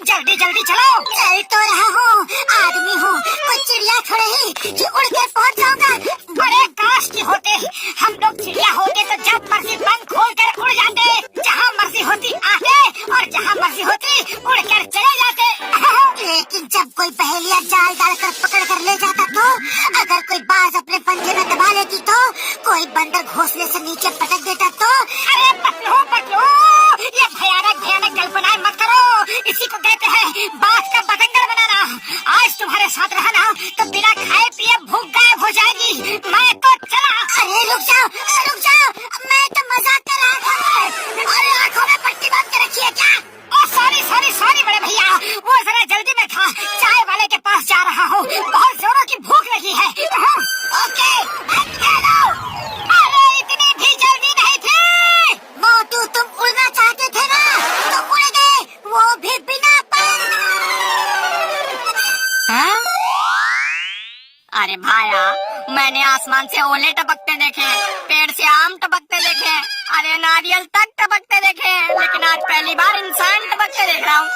जल्दी जल्दी चलो। चल तो रहा हूँ, आदमी हूँ, कोई चिड़िया थोड़े ही कि उड़ के पहुँच जाऊंगा। बड़े काश की होते हम लोग चिड़िया होते तो जब मर्जी पंख खोल कर उड़ जाते, जहाँ मर्जी होती आते और जहाँ मर्जी होती उड़ कर चले जाते। लेकिन जब कोई पहेलिया जाल डालकर पकड़ कर ले जाता तो, अगर कोई बाज अपने पंजे में दबा लेती तो, कोई बंदर घोंसले से नीचे पटक देता तो। अरे पतलू पतलू, ये भयानक भयानक कल्पनाएं मत करो, इसी को कहते हैं बात का बतंगड़ बनाना। आज तुम्हारे साथ रहा ना तो बिना खाए पिए भूख गायब हो जाएगी। मैं तो चला। अरे रुक जाओ, मैं तो मजाक कर रहा था। अरे आंखों में पट्टी बांध के रखी है क्या? सॉरी बड़े भैया, वो जरा जल्दी में था, चाय वाले के पास जा रहा हूँ, बहुत जोरों की भूख लगी है। ओके, अरे इतनी भी जल्दी नहीं थी। मोटू तुम उड़ना चाहते थे ना, तो उड़ गए, वो भी बिना पंख। अरे भाया, मैंने आसमान से ओले टपकते देखे, पेड़ से आम टपकते देखे, अरे नारियल तक टपकते देखे, लेकिन आज पहली बार इंसान टपकते देख रहा हूँ।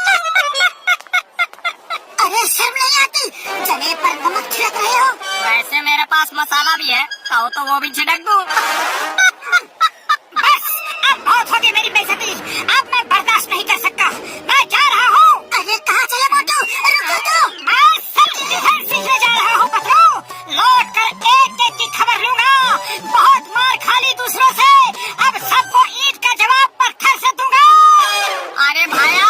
अरे शर्म नहीं आती, जले पर नमक छिड़क रहे हो। वैसे मेरे पास मसाला भी है, कहो तो वो भी छिड़क दूँ। बस अब बहुत हो गई मेरी बेइज्जती, अब मैं बर्दाश्त नहीं कर सकता, मैं जा रहा हूँ। अरे कहाँ चले मोटू, रुको तो। मैं सेल्फ डिफेंस सीखने जा रहा हूँ पत्थरों, लौट कर एक एक की खबर लूंगा। बहुत मार खा ली दूसरों से, अब सबको ईंट का जवाब पत्थर से दूंगा। अरे भाया,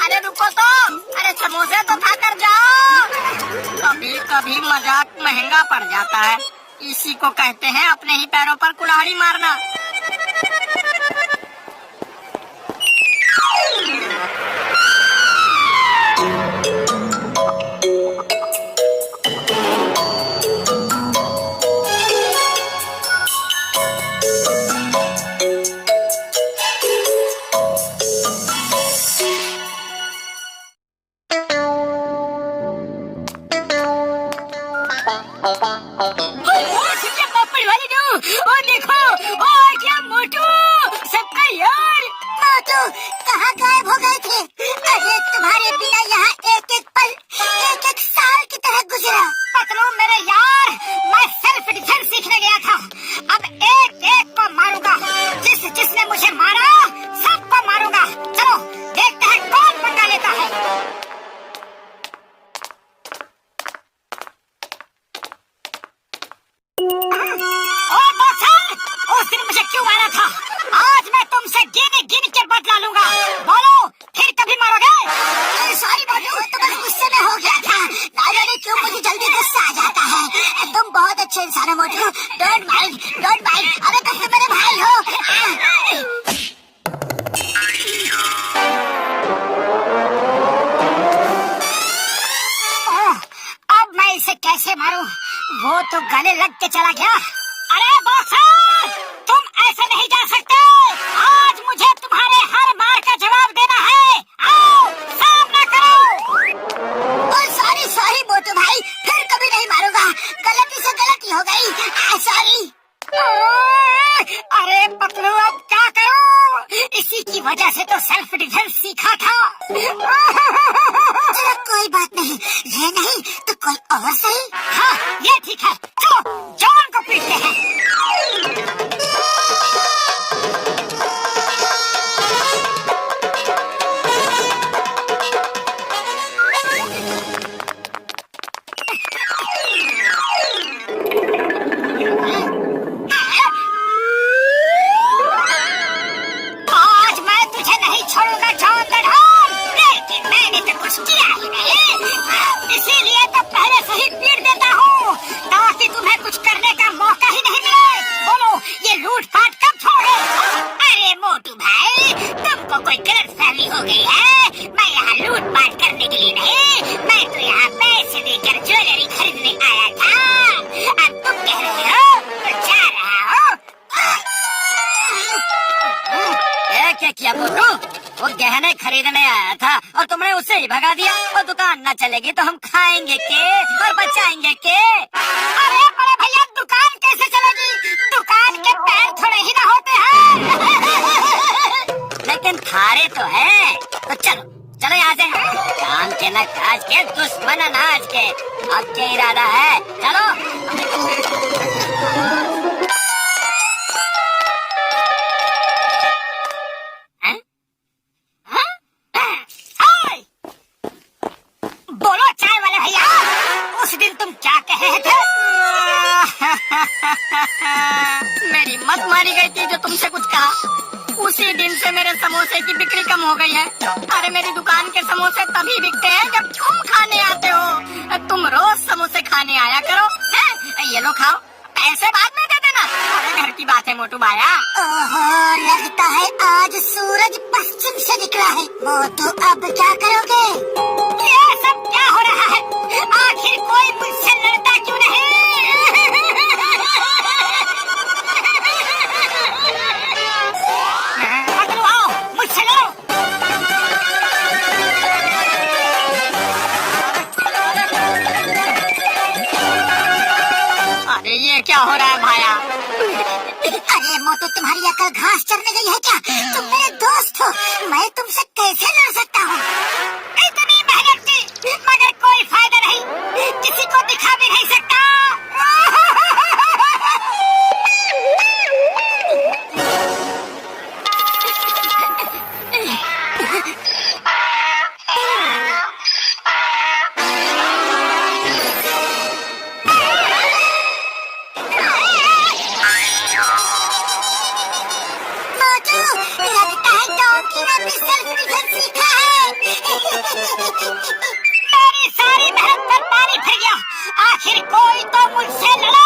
अरे रुको तो, अरे समोसे तो खा कर जाओ। कभी कभी मजाक महंगा पड़ जाता है, इसी को कहते हैं अपने ही पैरों पर कुल्हाड़ी मारना। ओ देखो, ओ क्या मोटू, सबका यार। मोटू कहाँ गायब हो गए थे? अरे तुम्हारे बिना यहाँ एक एक पल एक एक साल की तरह गुजरा। पतलू मेरे यार, मैं सेल्फ डिफेंस सीखने गया था, अब एक एक को मारूंगा, जिसने मुझे मारा सबको मारूंगा। चलो देखते हैं कौन पंगा लेता है। उस दिन मुझे क्यों मारा था? आज मैं तुमसे गिन गिन के बदला लूंगा। बोलो फिर कभी मारोगे? सॉरी मोटू, तो बस गुस्से में हो गया था, ना जाने क्यों मुझे जल्दी गुस्सा आ जाता है। तुम बहुत अच्छे इंसान हो मोटू, डोंट माइंड। अरे तुम मेरे भाई हो। अब मैं इसे कैसे मारूं? वो तो गले लग के चला गया। अरे बॉक्सर, तुम ऐसे नहीं जा सकते, आज मुझे तुम्हारे हर मार का जवाब देना है। आओ सामना करो। सॉरी मोटू भाई, फिर कभी नहीं मारूंगा, गलती से गलती हो गई, सॉरी। अरे पतलू अब क्या करूं? इसी की वजह से तो सेल्फ डिफेंस सीखा था। चलो कोई बात नहीं, ये नहीं तो कोई और सही। हाँ ये ठीक है, चलो जॉन को पीटते हैं। आज मैं तुझे नहीं छोड़ूंगा जॉन द डॉन, लेकिन मैंने तो कुछ किया ही नहीं, इसीलिए तो पहले से ही पीट देता हूँ, ताकि तुम्हें कुछ करने का मौका ही नहीं मिले। बोलो ये लूटपाट कब छोड़े? अरे मोटू भाई, तुमको कोई गलतफहमी हो गई है, मैं यहाँ लूटपाट करने के लिए नहीं, मैं तो यहाँ पैसे देकर ज्वेलरी खरीदने आया था। अब तुम कह रहे हो तो जा रहा हूँ। क्या किया मोटू? वो गहने खरीदने आया था और तुमने उसे ही भगा दिया। और दुकान न चलेगी तो हम खाएंगे के और बचाएंगे के? अरे बड़े भैया, दुकान कैसे चलेगी? दुकान के पैर थोड़े ही ना होते हैं। लेकिन थारे तो है। तो चलो चलो यहाँ से। काम के न काज के, दुश्मन अनाज के। अब क्या इरादा है? चलो। बोलो चाय वाले भैया, उस दिन तुम क्या कहे थे? मेरी मत मारी गई थी जो तुमसे कुछ कहा। उसी दिन से मेरे समोसे की बिक्री कम हो गई है। अरे मेरी दुकान के समोसे तभी बिकते हैं जब तुम खाने आते हो। तुम रोज समोसे खाने आया करो। ये लो खाओ, पैसे बाद में दे देना। अरे घर की बात है मोटू भाया। ओहो, लगता है आज सूरज पश्चिम से निकला है। वो तो अब क्या करोगे? ये सब क्या हो रहा है? आखिर कोई मुझसे लड़ता क्यों नहीं? पकड़ो, आओ मुझसे लड़ो। अरे ये क्या हो रहा है भाया? अरे मोटू, तुम्हारी अकल घास चरने गई है क्या? तुम मेरे दोस्त हो, मैं तुमसे कैसे लड़ सकता हूँ? इतनी मेहनत की मगर कोई फायदा नहीं, किसी को दिखा भी नहीं सकता। लगता है डॉगी ने भी सेल्फ डिफेंस सीखा है। मेरी सारी मेहनत पर पानी फिर गया। आखिर कोई तो मुझसे लड़ो।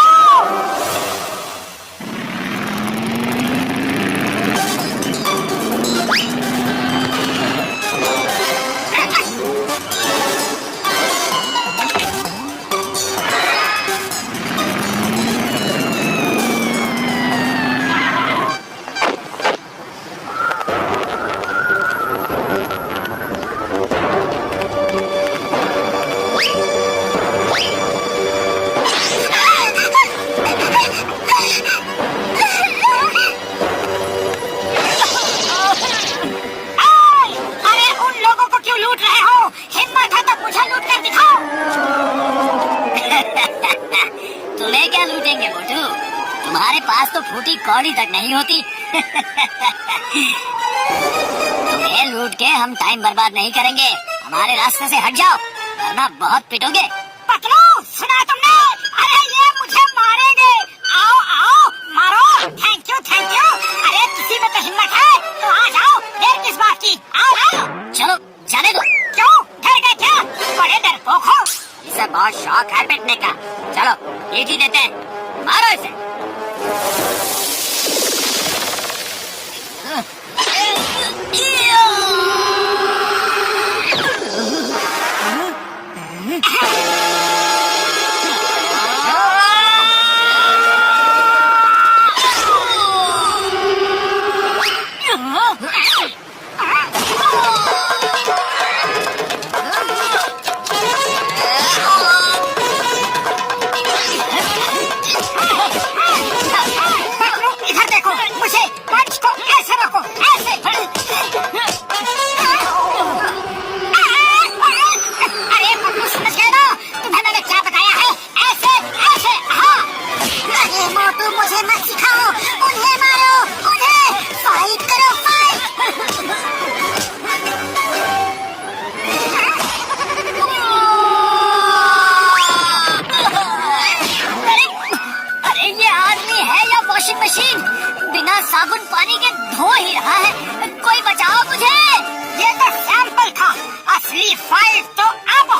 तुम्हारे पास तो फूटी कौड़ी तक नहीं होती। तुम्हें लूट के हम टाइम बर्बाद नहीं करेंगे। हमारे रास्ते से हट जाओ, वरना बहुत पिटोगे। पतलू, सुना तुमने? अरे ये मुझे मारेंगे। आओ आओ, मारो। Thank you thank you. अरे किसी में तो हिम्मत है तो आ जाओ। देर किस बात की? आओ आओ। चलो जाने दो। क्यों, डर गए क्या? बड़े डरपोक हो। इसे बहुत शौक है पिटने का। चलो ईंट देते हैं, मारो इसे। इधर देखो, मुझे पंच को ऐसे रखो, ऐसे। अरे पप्पू, समझ गए ना? तुम्हें मैंने क्या बताया है? ऐसे ऐसे। हाँ। अरे मोटू, मुझे मत सिखाओ। उन्हें मारो, उन्हें। फाइट करो, फाइट। अरे ये आदमी है या वॉशिंग मशीन? बिना साबुन पानी के धो ही रहा है। कोई बचाओ मुझे। ये तो सैंपल था, असली फाइट तो अब